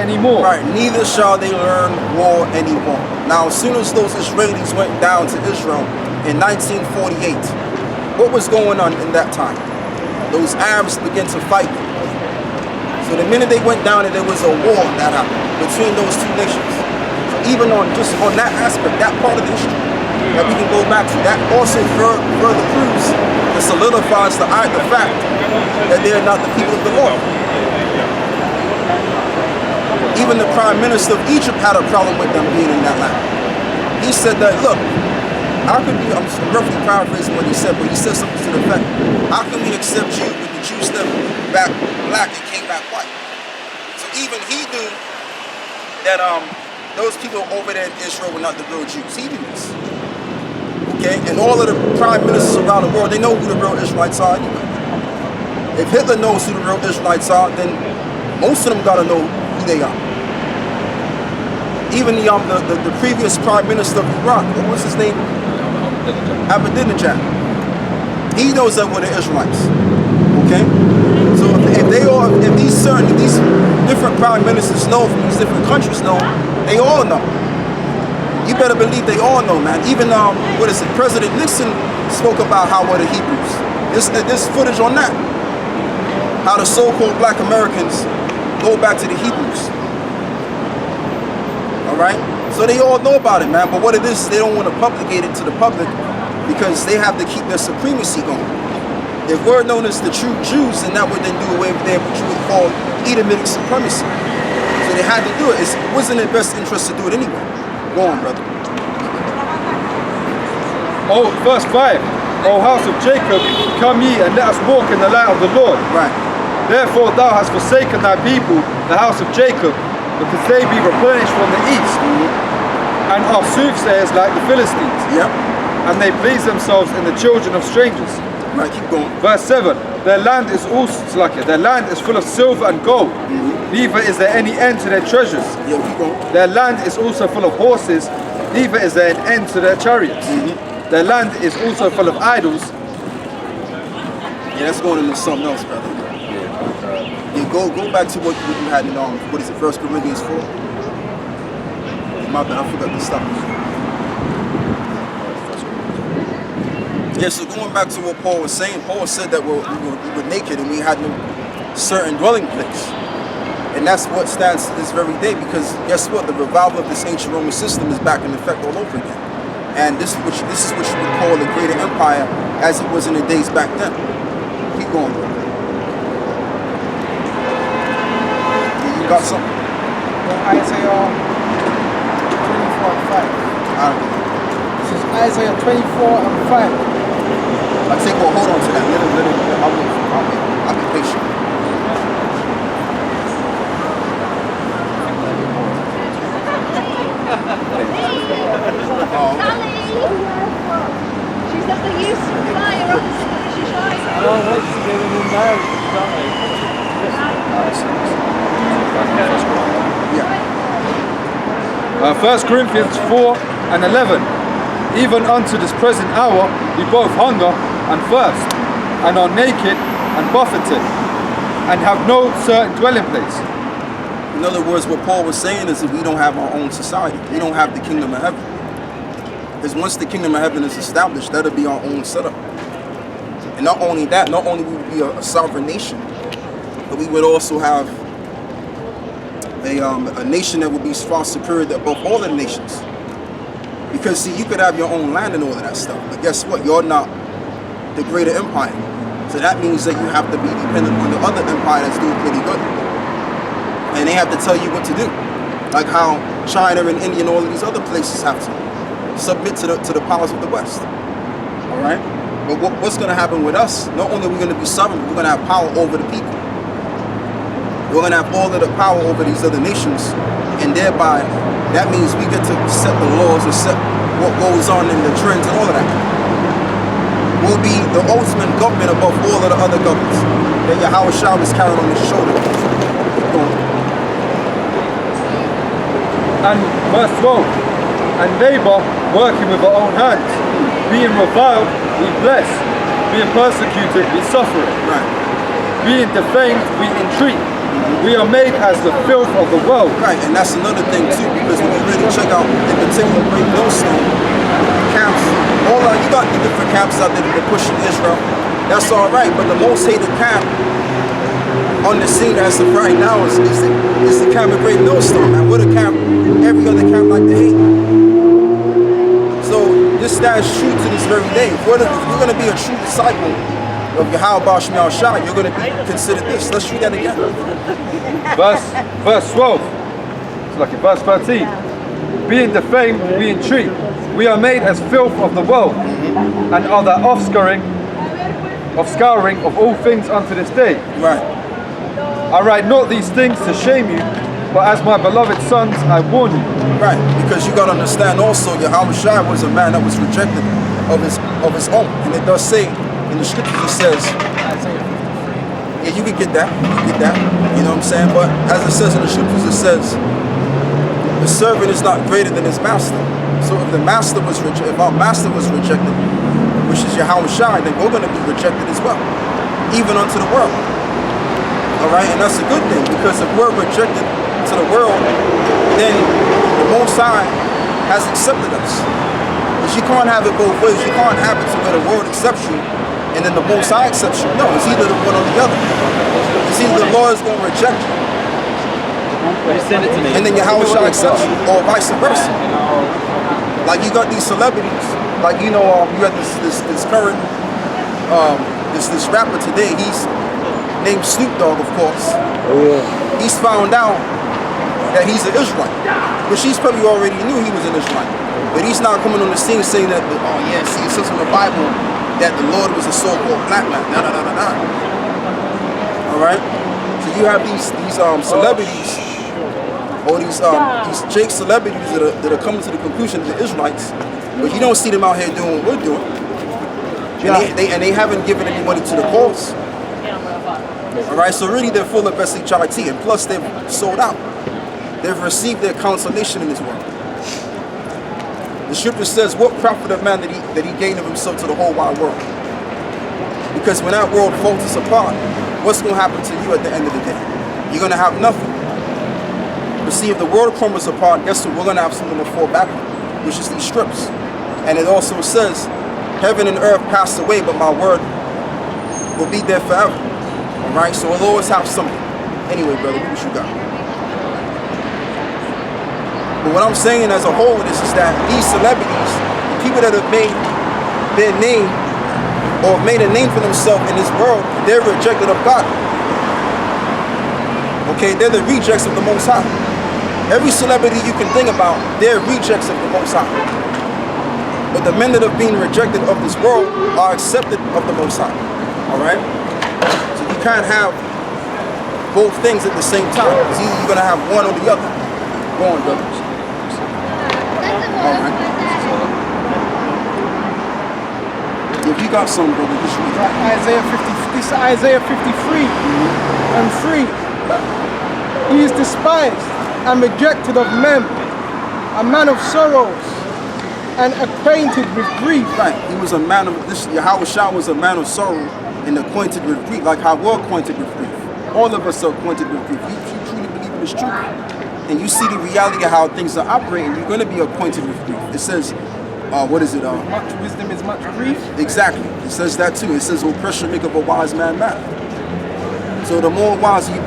anymore. Right, neither shall they learn war anymore. Now, as soon as those Israelis went down to Israel in 1948, what was going on in that time? Those Arabs began to fight them. So the minute they went down, there was a war that happened between those two nations. So even on that aspect, that part of the history that we can go back to, that also further proves and solidifies the fact that they are not the people of the Lord. Even the Prime Minister of Egypt had a problem with them being in that land. He said that, look, how can we, I'm roughly paraphrasing what he said, but he said something to the effect, how can we accept you when the Jews stepped back black and came back white? So even he knew that those people over there in Israel were not the real Jews. He knew this. Okay? And all of the prime ministers around the world, they know who the real Israelites are anyway. If Hitler knows who the real Israelites are, then most of them gotta know who they are. Even the previous prime minister of Iraq, what was his name? Ahmadinejad. He knows that we're the Israelites. Okay? So if these different prime ministers know from these different countries know, they all know. You better believe they all know, man. Even President Nixon spoke about how were the Hebrews. There's footage on that. How the so-called black Americans go back to the Hebrews. Alright? So they all know about it, man. But what it is, they don't want to publicate it to the public because they have to keep their supremacy going. If we're known as the true Jews, then that would then do away with what you would call Edomitic supremacy. So they had to do it. It wasn't in their best interest to do it anyway. Go on, brother. Oh, verse 5. O house of Jacob, come ye and let us walk in the light of the Lord. Right. Therefore thou hast forsaken thy people, the house of Jacob, because they be replenished from the east, and are soothsayers like the Philistines. Yep. And they please themselves in the children of strangers. Right, keep going. Verse 7. Their land is their land is full of silver and gold. Neither is there any end to their treasures. Yeah, keep going. Their land is also full of horses. Neither is there an end to their chariots. Their land is also full of idols. Yeah, that's going into something else, brother. Yeah, go back to what you had in what is it, 1 Corinthians 4? My bad, I forgot to stop. Yeah, so going back to what Paul was saying, Paul said that we were naked and we had no certain dwelling place. And that's what stands to this very day, because guess what? The revival of this ancient Roman system is back in effect all over again. And this is what you would call the greater empire as it was in the days back then. Keep going, bro. You got something? Isaiah 24 and 5. This is Isaiah 24 and 5. I take hold on to that. I'll be patient. She's at the youth flyer opposite. She's right. I don't want to get in married. Yeah. 1 Corinthians 4 and 11. Even unto this present hour we both hunger and thirst, and are naked and buffeted, and have no certain dwelling place. In other words, what Paul was saying is that we don't have our own society. We don't have the kingdom of heaven. Because once the kingdom of heaven is established, that'll be our own setup. And not only that, not only will we be a sovereign nation, but we would also have a nation that would be far superior above all the nations. Because see, you could have your own land and all of that stuff, but guess what? You're not the greater empire. So that means that you have to be dependent on the other empire that's doing pretty good. And they have to tell you what to do. Like how China and India and all of these other places have to submit to the powers of the West. Alright? But what's going to happen with us? Not only are we going to be sovereign, we're going to have power over the people. We're going to have all of the power over these other nations. And thereby, that means we get to set the laws and set what goes on in the trends and all of that. We'll be the ultimate government above all of the other governments that Yahweh Shah is carrying on his shoulder. And verse 12. And labor, working with our own hands. Being reviled, we bless. Being persecuted, we suffer it. Right. Being defamed, we entreat. We are made as the filth of the world. Right, and that's another thing too, because when you really check out, in particular, Great Millstone camps, you got the different camps out there that are pushing Israel. That's all right, but the most hated camp on the scene as of right now is the camp of Great Millstone, man. What a camp every other camp like to hate. So this stands true to this very day. If you're going to be a true disciple of Yahweh Shemiah Shai, you're going to be considered this. Let's read that again. Verse 12. It's like in verse 13. Being defamed, we entreat. We are made as filth of the world, and are the offscouring of all things unto this day. Right. I write not these things to shame you, but as my beloved sons, I warn you. Right, because you got to understand also, Yahweh Shai was a man that was rejected of his own. And it does say, in the scriptures it says, yeah, you can get that, you know what I'm saying? But as it says in the scriptures, it says, the servant is not greater than his master. So if the master was if our master was rejected, which is Yahweh Shai, then we're going to be rejected as well, even unto the world. All right, and that's a good thing, because if we're rejected to the world, then the Most High has accepted us. Because you can't have it both ways. You can't have it to where the world accepts you and then the Most High accepts you. No, it's either the one or the other. It's either the Lord is going to reject you, and then Yahweh Shai accepts you, or vice versa. Like you got these celebrities, like you got this current this rapper today. He's named Snoop Dogg, of course. Oh yeah. He's found out that he's an Israelite, which he's probably already knew he was an Israelite. But he's now coming on the scene saying that, oh yeah, see, it says in the Bible that the Lord was a so-called black man. All right. So you have these celebrities, or these Jake celebrities that are coming to the conclusion that they're Israelites, but you don't see them out here doing what we're doing. And they haven't given any money to the cause. Alright, so really they're full of SHIT, and plus they've sold out. They've received their consolation in this world. The scripture says, what profit of man that he gained of himself to the whole wide world? Because when that world falters apart, what's going to happen to you at the end of the day? You're going to have nothing. But see, if the world crumbles apart, guess what? We're going to have something to fall back on, which is these strips. And it also says, heaven and earth pass away, but my word will be there forever. Alright, so we'll always have something. Anyway, brother, what you got? But what I'm saying as a whole is that these celebrities, people that have made their name or made a name for themselves in this world, they're rejected of God. Okay, they're the rejects of the Most High. Every celebrity you can think about, they're rejects of the Most High. But the men that are being rejected of this world are accepted of the Most High. Alright? So you can't have both things at the same time. It's either you're going to have one or the other. Go on, brother. Alright. If you got some, brother, just read it. Isaiah 50. This is Isaiah 53 and 3. He is despised and rejected of men, a man of sorrows and acquainted with grief. Right. He was a man of this. Yahweh Shai was a man of sorrow and acquainted with grief, like how we're acquainted with grief. All of us are acquainted with grief. You truly believe in this truth, and you see the reality of how things are operating, you're going to be acquainted with grief. It says, what is it? Much wisdom is much grief. Exactly. It says that too. It says, oppression make of a wise man mad. So the more wiser you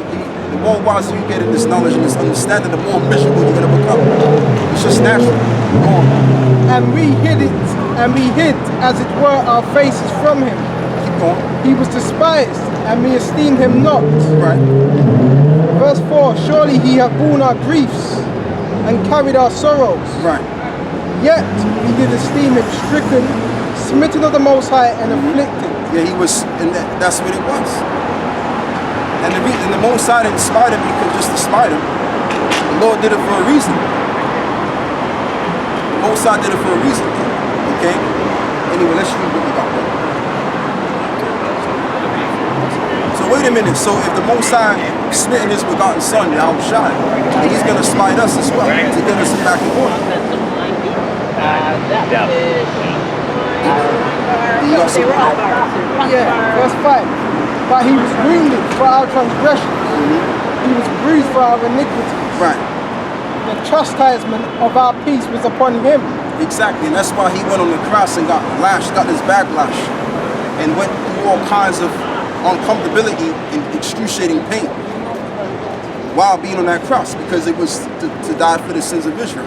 get in this knowledge and this understanding, the more miserable you're going to become. It's just natural. Go on. And we hid, as it were, our faces from him. Keep going. He was despised, and we esteemed him not. Right. Verse 4, surely he hath borne our griefs, and carried our sorrows. Right. Yet we did esteem him stricken, smitten of the Most High, and afflicted. Yeah, he was, and that's what it was. And the Most High didn't spite him because just to spite him. The Lord did it for a reason. The Most High did it for a reason. Okay? Anyway, let's read what we got there. So wait a minute. So if the Most High smitten his begotten son, Yahweh Shai, and he's going to spite us as well to get us back in order. Yeah, verse 5. But he was wounded for our transgressions. He was bruised for our iniquities. Right. The chastisement of our peace was upon him. Exactly, and that's why he went on the cross and got lashed, got his backlash, and went through all kinds of uncomfortability and excruciating pain while being on that cross, because it was to die for the sins of Israel,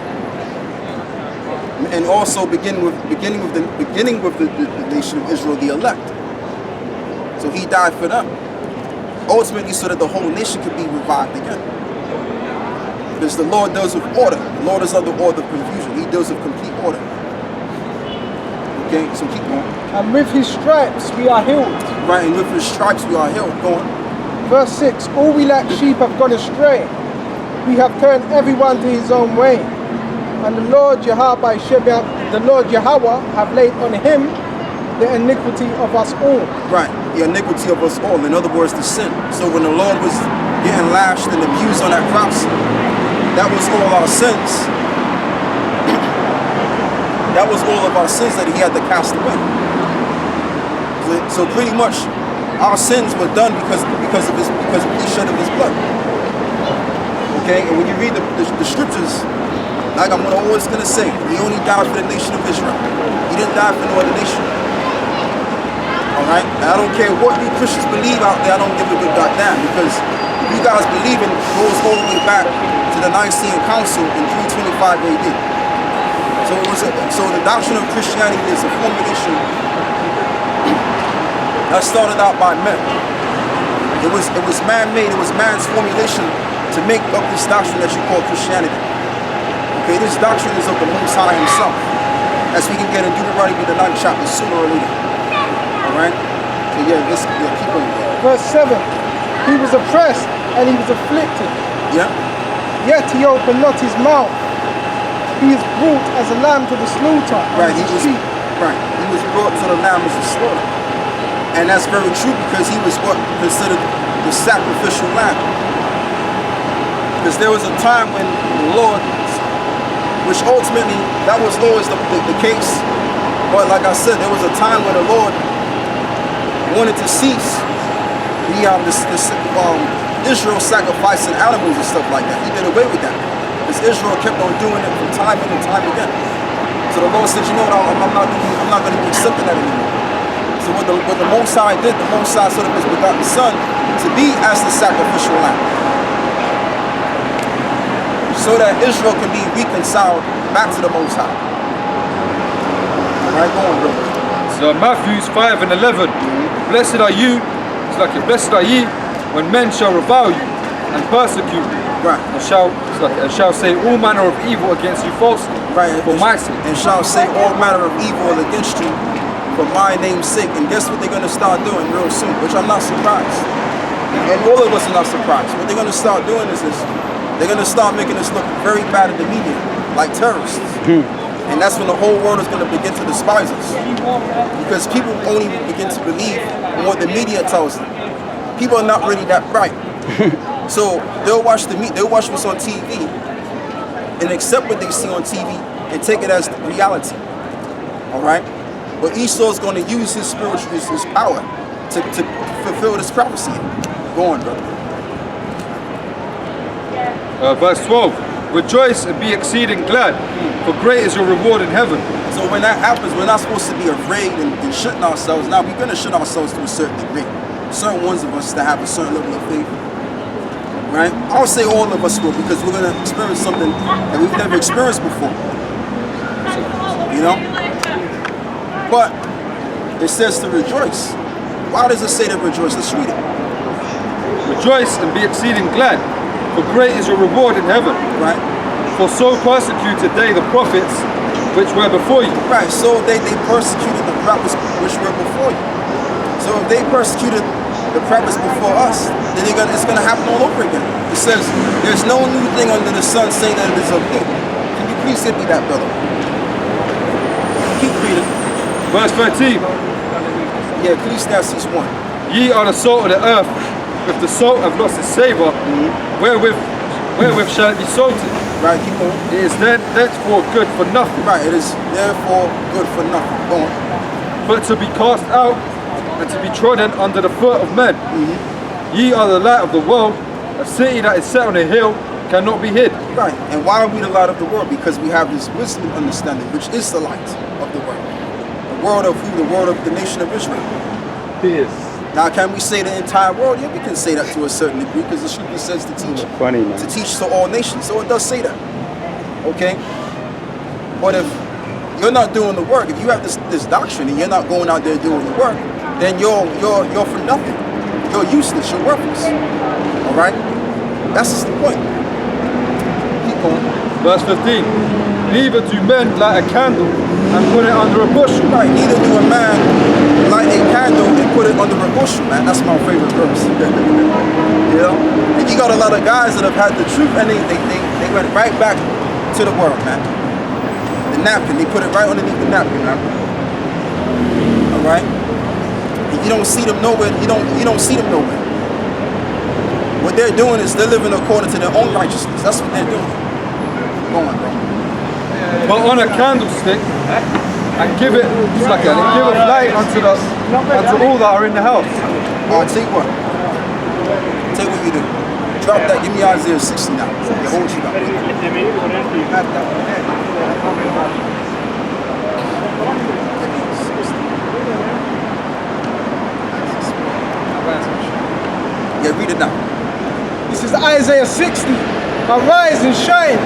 and also beginning with the nation of Israel, the elect. So he died for them, ultimately, so that the whole nation could be revived again. Because the Lord deals with order. The Lord is not the order of confusion. He deals with complete order. Okay, so keep going. And with his stripes we are healed. Right, and with his stripes we are healed. Go on. Verse 6, all we like sheep have gone astray. We have turned everyone to his own way. And the Lord Yahweh have laid on him the iniquity of us all. Right, the iniquity of us all. In other words, the sin. So when the Lord was getting lashed and abused on that cross, that was all our sins. That was all of our sins that he had to cast away. So pretty much our sins were done because of the shed of his blood. Okay, and when you read the scriptures, like I'm always gonna say, he only died for the nation of Israel. He didn't die for no other nation. Alright? And I don't care what you Christians believe out there, I don't give a good goddamn, because if you guys believe in goes all the way back to the Nicene Council in 325 AD. So the doctrine of Christianity is a formulation that started out by men. It was man-made, it was man's formulation to make up this doctrine that you call Christianity. Okay, this doctrine is of the Most High himself, as we can get in Deuteronomy the 9th chapter sooner or later. Alright? So keep going. Verse 7, he was oppressed and he was afflicted. Yeah? Yet he opened not his mouth. He is brought as a lamb to the slaughter. Right, he was brought to the lamb as a slaughter. And that's very true, because he was what considered the sacrificial lamb. Because there was a time when the Lord, which ultimately, that was always the case. But like I said, there was a time when the Lord wanted to cease Israel sacrificing animals and stuff like that. He did away with that, because Israel kept on doing it from time and time again. So the Lord said, you know what, I'm not going to be accepting that anymore. So what the Most High did, the Most High sort of his begotten Son to be as the sacrificial lamb, so that Israel can be reconciled back to the Most High. All right, go on, brother. So Matthew 5 and 11. Blessed are you, blessed are ye when men shall revile you and persecute you. Right. And shall say all manner of evil against you falsely. Right. For my sake. And shall say all manner of evil against you for my name's sake. And guess what they're going to start doing real soon, which I'm not surprised. And all of us are not surprised. What they're going to start doing is this. They're going to start making us look very bad in the media, like terrorists. And that's when the whole world is going to begin to despise us. Because people only begin to believe in what the media tells them. People are not really that bright. So they'll watch what's on TV and accept what they see on TV and take it as reality. Alright? But Esau's going to use his spiritual, his power to fulfill this prophecy. Go on, brother. Verse 12. Rejoice and be exceeding glad, for great is your reward in heaven. So when that happens, we're not supposed to be afraid and shutting ourselves. Now, we're going to shut ourselves to a certain degree. Certain ones of us that have a certain level of faith. Right? I'll say all of us will, because we're going to experience something that we've never experienced before. You know? But it says to rejoice. Why does it say to rejoice? Let's read it. Rejoice and be exceeding glad, for great is your reward in heaven. Right? For so persecuted they the prophets which were before you. Right, so they persecuted the prophets which were before you. So if they persecuted the prophets before us, then it's going to happen all over again. It says, there's no new thing under the sun saying that it is of me. Can you please give me that, brother? Keep reading. Verse 13. Yeah, Ecclesiastes 1. Ye are the salt of the earth. If the salt have lost its savour, wherewith shall it be salted? Right, keep going. It is then thenceforth good for nothing. Right, it is therefore good for nothing. Go on. But to be cast out and to be trodden under the foot of men. Ye are the light of the world. A city that is set on a hill cannot be hid. Right. And why are we the light of the world? Because we have this wisdom and understanding, which is the light of the world. The world of who? The world of the nation of Israel. Yes. Now, can we say the entire world? Yeah, we can say that to a certain degree, because the scripture says to teach. Funny, man. To teach to all nations. So it does say that. Okay? But if you're not doing the work, if you have this doctrine and you're not going out there doing the work, then you're for nothing. You're useless, you're worthless. Alright? That's just the point. Keep going. Verse 15. Neither do men light a candle and put it under a bushel. Right, neither do a man light a candle and put it under a bushel, man. That's my favorite verse. You know? And you got a lot of guys that have had the truth and they went right back to the world, man. The napkin, they put it right underneath the napkin, man. Alright? And you don't see them nowhere, you don't see them nowhere. What they're doing is they're living according to their own righteousness. That's what they're doing. Go on, bro. But on a candlestick and give it like and give it light unto all that are in the house. Alright, tell you what. Tell you what you do. Drop that, give me Isaiah 60 now. Yeah, hold you down. Yeah, read it now. This is Isaiah 60. Arise and shine,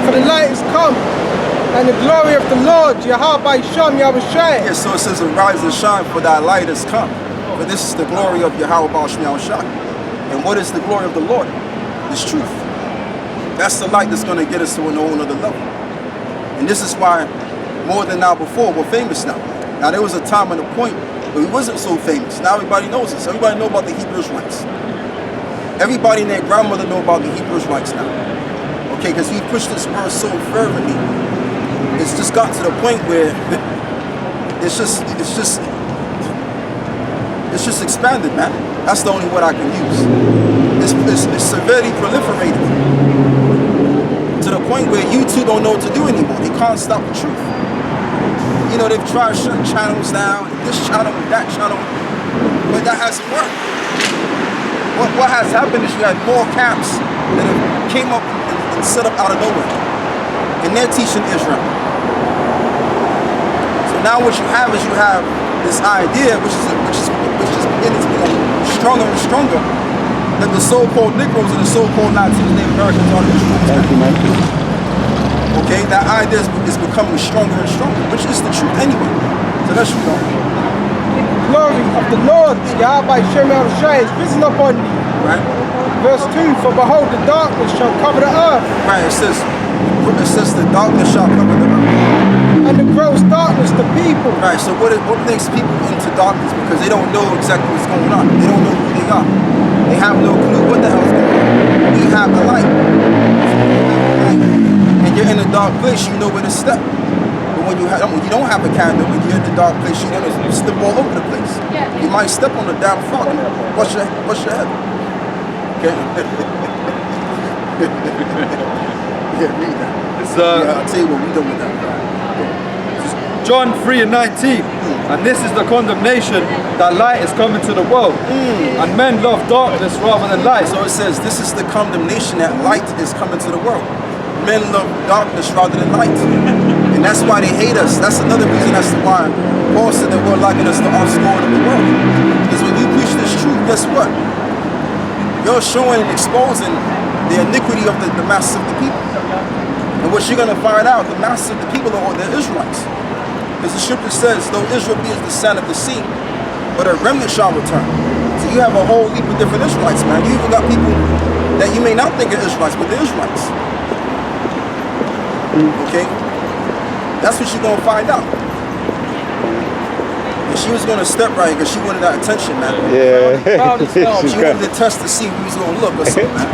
for the light is come, and the glory of the Lord, Yahweh Shem Yahushai. Yeah, so it says, arise and shine, for thy light has come. For this is the glory of Yahweh Shem Yahushai. And what is the glory of the Lord? It's truth. That's the light that's going to get us to a whole other level. And this is why, more than now before, we're famous now. Now, there was a time and a point where we wasn't so famous. Now everybody knows us. Everybody know about the Hebrew Israelites. Everybody and their grandmother know about the Hebrew Israelites now. Okay, because we pushed this word so fervently. It's just gotten to the point where it's just expanded, man. That's the only word I can use. It's severely proliferated to the point where YouTube don't know what to do anymore. They can't stop the truth. You know, they've tried shutting channels down, this channel and that channel, but that hasn't worked. What has happened is you had more camps that have came up and set up out of nowhere, and they're teaching Israel. So now what you have is this idea, which is beginning to become stronger and stronger, that the so-called Negroes and the so-called Latinos, Native Americans are the Israelites. Okay, that idea is becoming stronger and stronger, which is the truth anyway. So let's read on. Glory of the Lord, Yahweh Shem Yahushai, is risen upon thee. Right? Verse 2, for behold, the darkness shall cover the earth, Right, it says the darkness shall cover the earth. and the gross darkness the people. Right, so what makes people into darkness? Because they don't know exactly what's going on. They don't know who they are. They have no clue what the hell's going on. We have the light. And you're in a dark place, you know where to step. But when you don't have a candle, when you're in the dark place, you're gonna step all over the place. Yeah. You might step on the damn frog and bust your head. Okay? Yeah, read that. I'll tell you what we done with that. John 3 and 19. And this is the condemnation, that light is coming to the world. And men love darkness rather than light. So it says, this is the condemnation, that light is coming to the world. Men love darkness rather than light. And that's why they hate us. That's another reason as to why Paul said that we're liking us to offscore in the world. Because when you preach this truth, guess what? You're showing and exposing the iniquity of the masses of the people. And what you're going to find out, the masses of the people are the Israelites. Because the scripture says, though Israel be as the sand of the sea, but a remnant shall return. So you have a whole heap of different Israelites, man. You even got people that you may not think are Israelites, but they're Israelites. Okay? That's what you're going to find out. And she was going to step right because she wanted that attention, man. Yeah. She wanted to test to see who was going to look or something, man.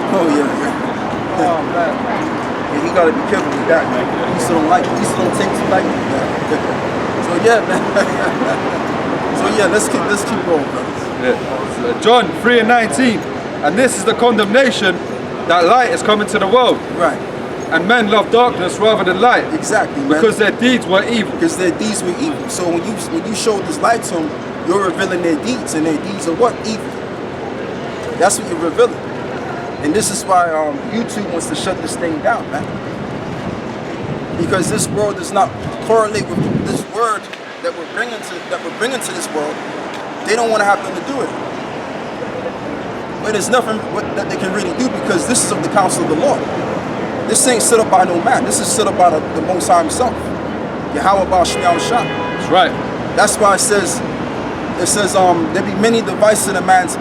Oh, yeah. Oh, man. Yeah, you gotta be careful with that, man. These don't take too lightly, man. So yeah, man. So yeah, let's keep going, brothers. Yeah. John 3 and 19. And this is the condemnation, that light is coming to the world. Right. And men love darkness rather than light. Exactly, man. Because their deeds were evil. Because their deeds were evil. So when you show this light to them, you're revealing their deeds, and their deeds are what? Evil. That's what you're revealing. And this is why YouTube wants to shut this thing down, man. Because this world does not correlate with this word that we're bringing to this world. They don't want to have nothing to do with it. But there's nothing that they can really do, because this is of the counsel of the Lord. This ain't set up by no man. This is set up by the Most High Himself. Yahweh Baal Shem Yahushua. That's right. That's why it says there be many devices in a man's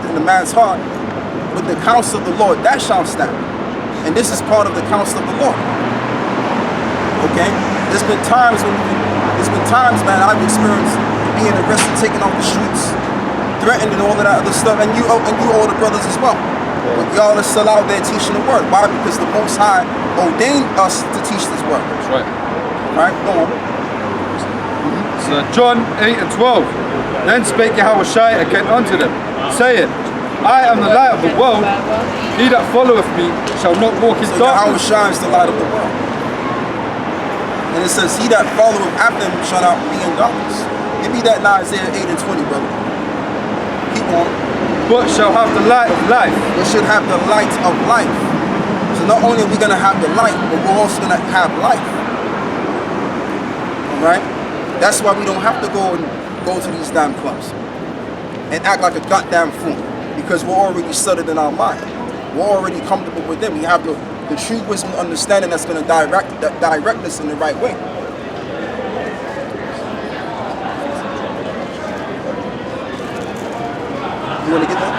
heart, but the counsel of the Lord that shall stand. And this is part of the counsel of the Lord. Okay? There's been times, man, I've experienced being arrested, taken off the streets, threatened, and all of that other stuff, and you older brothers as well. But y'all are still out there teaching the word. Why? Because the Most High ordained us to teach this word. That's right. Right? Go on. So John 8 and 12. Then spake Yahushua again unto them, saying, I am the light of the world. He that followeth me shall not walk in darkness. Yahushua is the light of the world. And it says, he that followeth after him shall not be in darkness. Give me that in Isaiah 8 and 20, brother. Keep on. But shall have the light of life. We should have the light of life. So not only are we going to have the light, but we're also going to have life. Alright? That's why we don't have to go to these damn clubs and act like a goddamn fool, because we're already settled in our mind. We're already comfortable with them. We have the true wisdom and understanding that's going to direct us in the right way. You want to get that?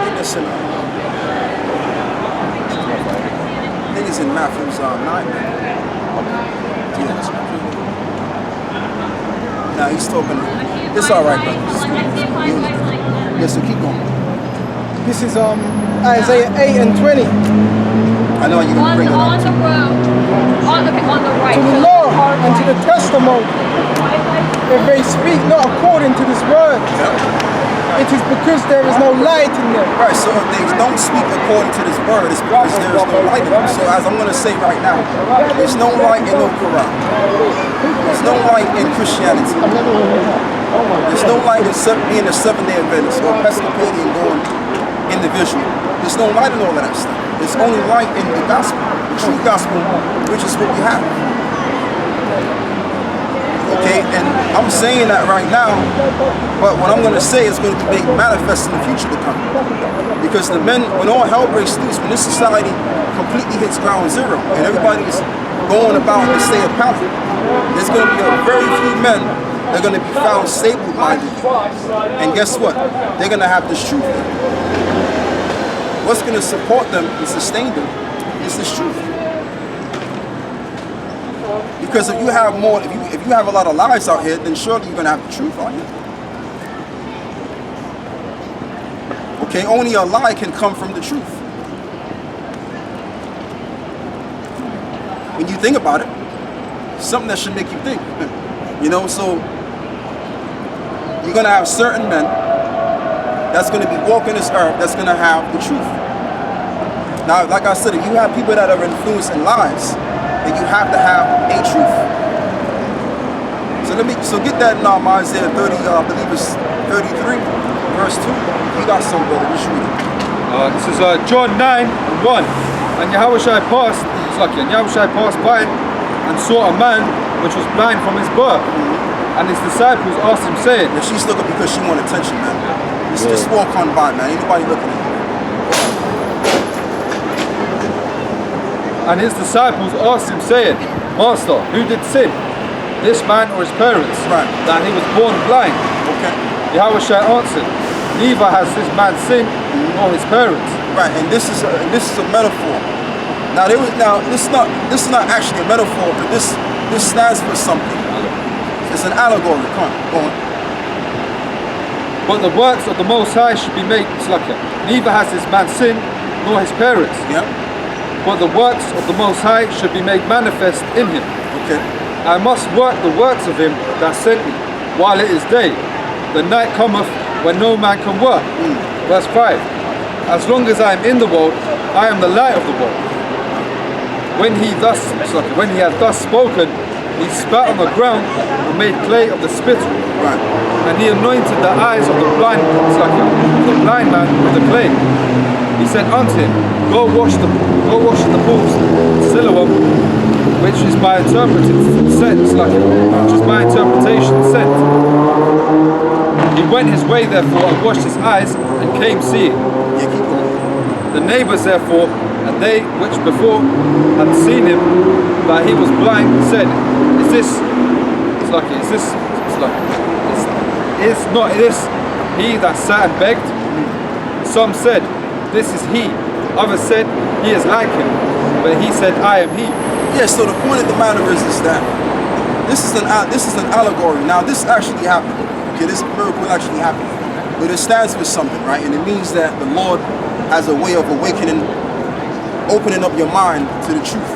Get this in. I think it's in Matthew's 9. Nah, he's talking. It's all right, brother. Yes, so keep going. This is Isaiah 8 and 20. I know you're going to bring it up. On the road. On the right. To the law and to the testimony, if they speak not according to this word, it is because there is no light in them. Right, so if they don't speak according to this word, it's because there is no light in them. So as I'm going to say right now, there's no light in no Quran. There's no light in Christianity. There's no light in being a Seventh-day Adventist or Episcopalian going individual. There's no light in all of that stuff. There's only light in the gospel, the true gospel, which is what we have. Okay, and I'm saying that right now, but what I'm going to say is going to be made manifest in the future to come. Because when all hell breaks loose, when this society completely hits ground zero and everybody's going about in the state of power, there's going to be a very few men that are going to be found stable-minded. And guess what? They're going to have this truth. What's going to support them and sustain them is this truth. Because if you have if you have a lot of lies out here, then surely you're going to have the truth on you. Okay, only a lie can come from the truth. When you think about it, something that should make you think. You know, so you're going to have certain men that's going to be walking this earth that's going to have the truth. Now, like I said, if you have people that are influenced in lies, then you have to have a truth. So get that in Isaiah 30, I believe it's 33, verse 2. You got some, brother, just read it. This is John 9 and 1. And Yahushua passed by and saw a man which was blind from his birth. And his disciples asked him, saying, And she's looking because she want attention, man. Just walk on by, man. Ain't nobody looking at you. And his disciples asked him, saying, Master, who did sin, this man or his parents, Right. that he was born blind? Okay. Yahushua answered, neither has this man sinned nor his parents. Right, and this is a metaphor. Now this is not actually a metaphor, but this stands for something. It's an allegory. Come on, go on. But the works of the Most High should be made, neither has this man sinned nor his parents. Yeah. But the works of the Most High should be made manifest in him. Okay. I must work the works of him that sent me, while it is day. The night cometh when no man can work. Verse 5. As long as I am in the world, I am the light of the world. When he had thus spoken, he spat on the ground and made clay of the spittle. Right. And he anointed the eyes of the blind man with the clay. He said unto him, Go wash in the pools, Siloam, which is by interpretation sent. He went his way therefore and washed his eyes and came seeing. Yeah, keep going. The neighbors therefore, and they which before had seen him that he was blind, said, Is not this he that sat and begged? Some said, This is he. Others said, He is like him. But he said, I am he. Yeah, so the point of the matter is that this is an allegory. Now this actually happened. Okay, this miracle actually happened. But it stands for something, right? And it means that the Lord has a way of awakening, opening up your mind to the truth.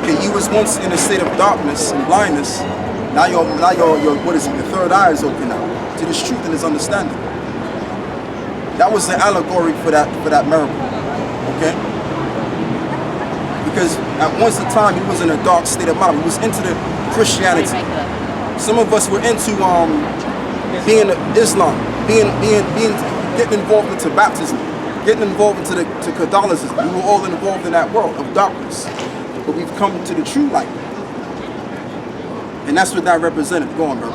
Okay, you was once in a state of darkness and blindness. Now your third eye is open now to this truth and this understanding. That was the allegory for that miracle. Okay? Because at once a time he was in a dark state of mind. He was into the Christianity. Some of us were into being Islam, getting involved into baptism, getting involved into Catholicism. We were all involved in that world of darkness. But we've come to the true light. And that's what that represented. Go on, bro.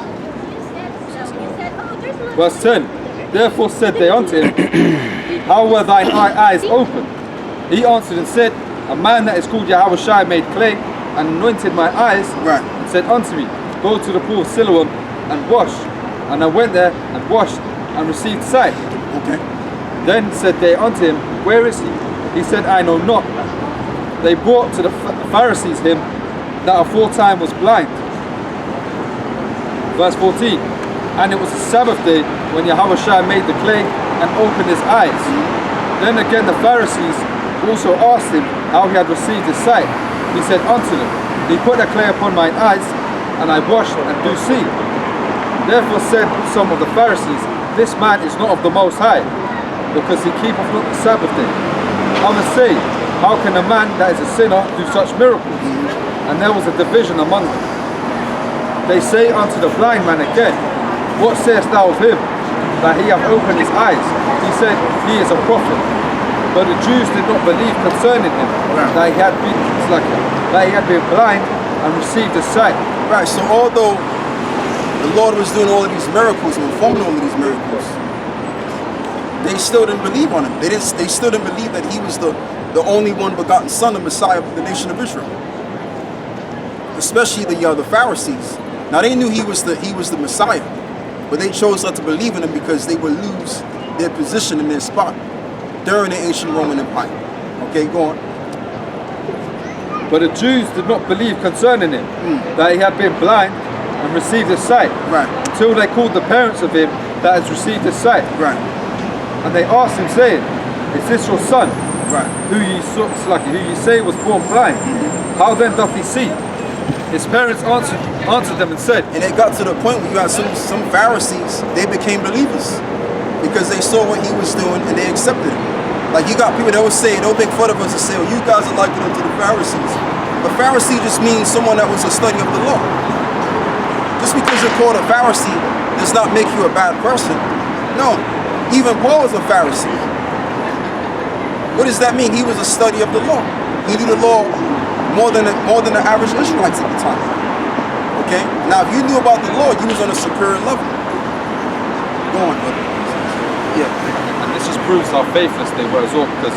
Verse 10. Therefore said they unto him, How were thine eyes opened? He answered and said, A man that is called Yahushua made clay and anointed my eyes, Right. and said unto me, Go to the pool of Siloam and wash. And I went there and washed and received sight. Okay. Then said they unto him, Where is he? He said, I know not. They brought to the Pharisees him that aforetime was blind. Verse 14. And it was the Sabbath day when Yahushua made the clay and opened his eyes. Then again the Pharisees also asked him how he had received his sight. He said unto them, He put the clay upon mine eyes, and I washed and do see. Therefore said some of the Pharisees, This man is not of the Most High, because he keepeth not the Sabbath day. Others say, How can a man that is a sinner do such miracles? And there was a division among them. They say unto the blind man again, What sayest thou of him, that he hath opened his eyes? He said, He is a prophet. But the Jews did not believe concerning him, that he had been blind and received his sight. Right, so although the Lord was doing all of these miracles and performing all of these miracles, they still didn't believe on him. They still didn't believe that he was the only one begotten Son, the Messiah of the nation of Israel. Especially the Pharisees. Now they knew he was the Messiah, but they chose not to believe in him because they would lose their position in their spot during the ancient Roman Empire. Okay, go on. But the Jews did not believe concerning him, that he had been blind and received his sight, Right. until they called the parents of him that has received his sight. Right. And they asked him, saying, Is this your son, Right. who you say was born blind? How then doth he see? His parents answered them and said, And it got to the point where you had some Pharisees, they became believers because they saw what he was doing and they accepted it. Like you got people that would say, they'll make fun of us and say, Oh, you guys are liking unto the Pharisees. A Pharisee just means someone that was a study of the law. Just because you're called a Pharisee does not make you a bad person. No, even Paul was a Pharisee. What does that mean? He was a study of the law. He knew the law more than the average Israelites at the time. Okay? Now, if you knew about the law, you was on a superior level. Go on, brother. Yeah. and this just proves how faithless they were as well, because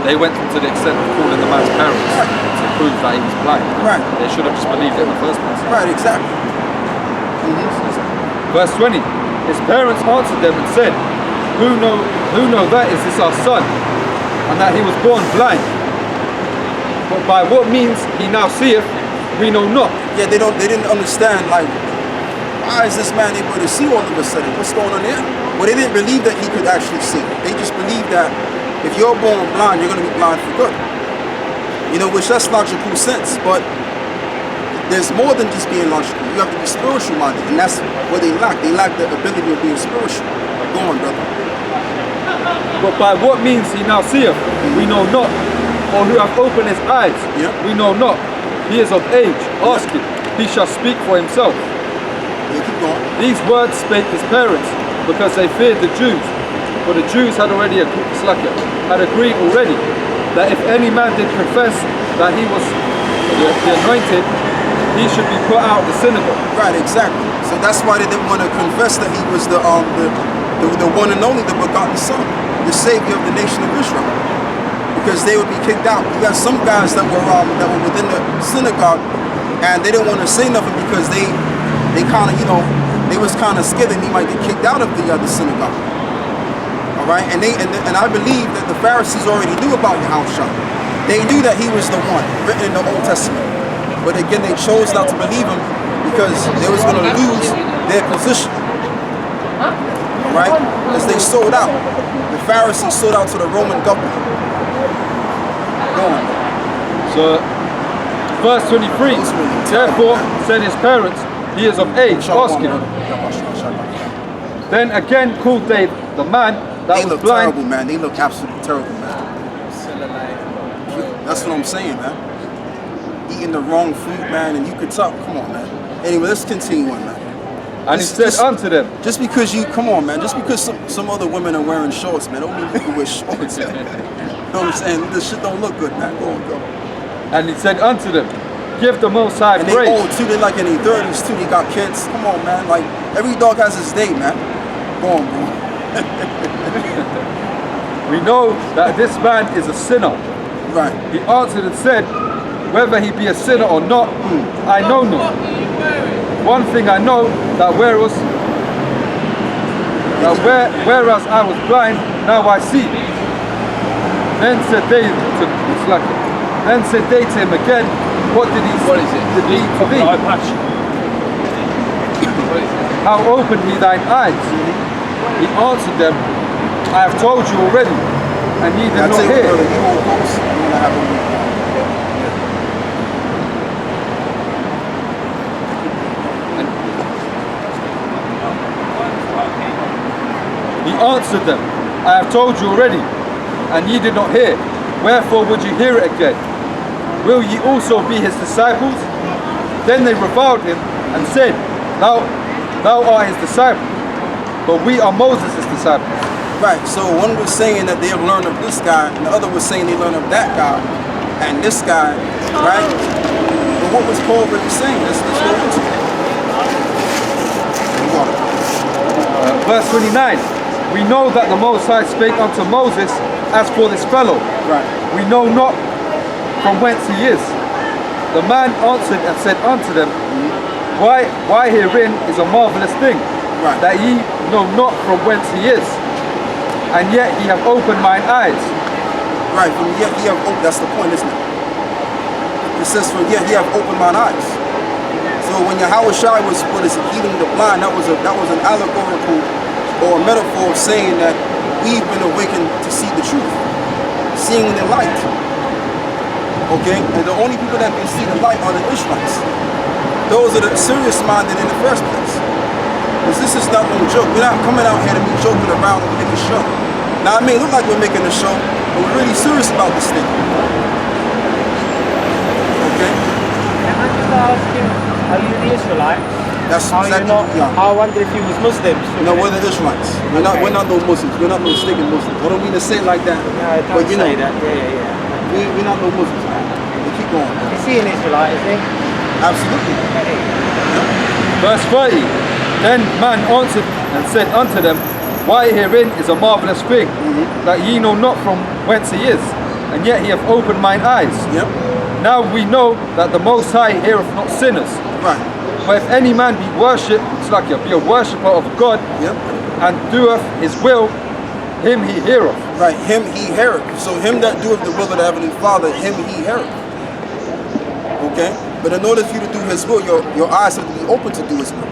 they went to the extent of calling the man's parents to prove that he was blind. Right. They should have just believed it in the first place. Right, exactly. Verse 20. His parents answered them and said, Who know that is this our son, and that he was born blind? But by what means he now seeth, we know not. Yeah, they didn't understand, like, why is this man able to see all of a sudden? What's going on there? Well, they didn't believe that he could actually see. They just believed that if you're born blind, you're going to be blind for good. You know, which that's logical sense, but there's more than just being logical. You have to be spiritual minded, and that's what they lack. They lack the ability of being spiritual. Go on, brother. But by what means he now seeth, we know not. or who hath opened his eyes? Yeah. We know not. He is of age, ask him. He shall speak for himself. Yeah, keep going. These words spake his parents, because they feared the Jews. For the Jews had agreed already that if any man did confess that he was the anointed, he should be put out of the synagogue. Right, exactly. So that's why they didn't want to confess that he was the one and only, the begotten Son, the Savior of the nation of Israel, because they would be kicked out. You got some guys that were within the synagogue, and they didn't want to say nothing because they kind of, they was kind of scared that he might get kicked out of the synagogue. All right, and I believe that the Pharisees already knew about Yahushua. They knew that he was the one written in the Old Testament, but again, they chose not to believe him because they was going to lose their position. All right, as they sold out. The Pharisees sold out to the Roman government. Go on. So, verse 23, therefore said his parents, he is of age, ask him. Then again called they the man that They was look blind. terrible, man. They look absolutely terrible, man. That's what I'm saying, man. Eating the wrong food, man, and you could talk. Come on, man. Anyway, let's continue on, man. And he said unto them, Just because come on, man. Just because some other women are wearing shorts, man, don't mean you can wear shorts, man. You know what I'm saying? This shit don't look good, man. Go on, go. and he said unto them, give the Most High And they praise. old too. They like in their 30s too. They got kids. Come on, man. Like every dog has his day, man. Go on, bro. We know that this man is a sinner. Right. He answered and said, whether he be a sinner or not, I know not. One thing I know, that whereas I was blind, now I see. Then said they to him again, what did he What is it? did he to thee? Eye patch. What is it? How opened he thine eyes? He answered them, I have told you already, and ye did I'll not tell you, hear. brother, you hold close. You wanna have a He answered them, I have told you already, and ye did not hear. Wherefore would you hear it again? Will ye also be his disciples? Then they reviled him and said, Thou art his disciple, but we are Moses' disciples. Right, so one was saying that they learned of this guy, and the other was saying they learned of that guy, and this guy, right? But what was Paul really saying? Let's go into it. Verse 29, we know that the Most High spake unto Moses, as for this fellow, Right. we know not from whence he is. The man answered and said unto them, Why herein is a marvelous thing, Right. that ye know not from whence he is, and yet he have opened mine eyes. Right, from yet he have opened, that's the point, isn't it? It says from yet he have opened mine eyes. So when Yahushua was healing the blind, that was an allegorical or a metaphor saying that we've been awakened to see the truth, seeing the light. Okay? And the only people that can see the light are the Israelites. Those are the serious minded in the first place. Because this is not no joke. We're not coming out here to be joking around and making a show. Now it may look like we're making a show, but we're really serious about this thing. Okay? Can I just ask him, are you the Israelite? That's Are you exactly not? what we are. I wonder if he was Muslims. No, we're the Israelites. We're not no Muslims. We're not no stinking Muslims. I don't mean to say it like that. No, don't but you know, say that. Yeah. we're not no Muslims, man. We keep going. Is he an Israelite, is he? Absolutely. Verse 30, then man answered and said unto them, Why herein is a marvelous thing, that ye know not from whence he is, and yet he hath opened mine eyes. Yep. Now we know that the Most High heareth not sinners. Right. But if any man be be a worshipper of God, Yep. and doeth his will, him he heareth. Right. Him he heareth. So him that doeth the will of the Heavenly Father, him he heareth. Okay? But in order for you to do his will, your eyes have to be open to do his will.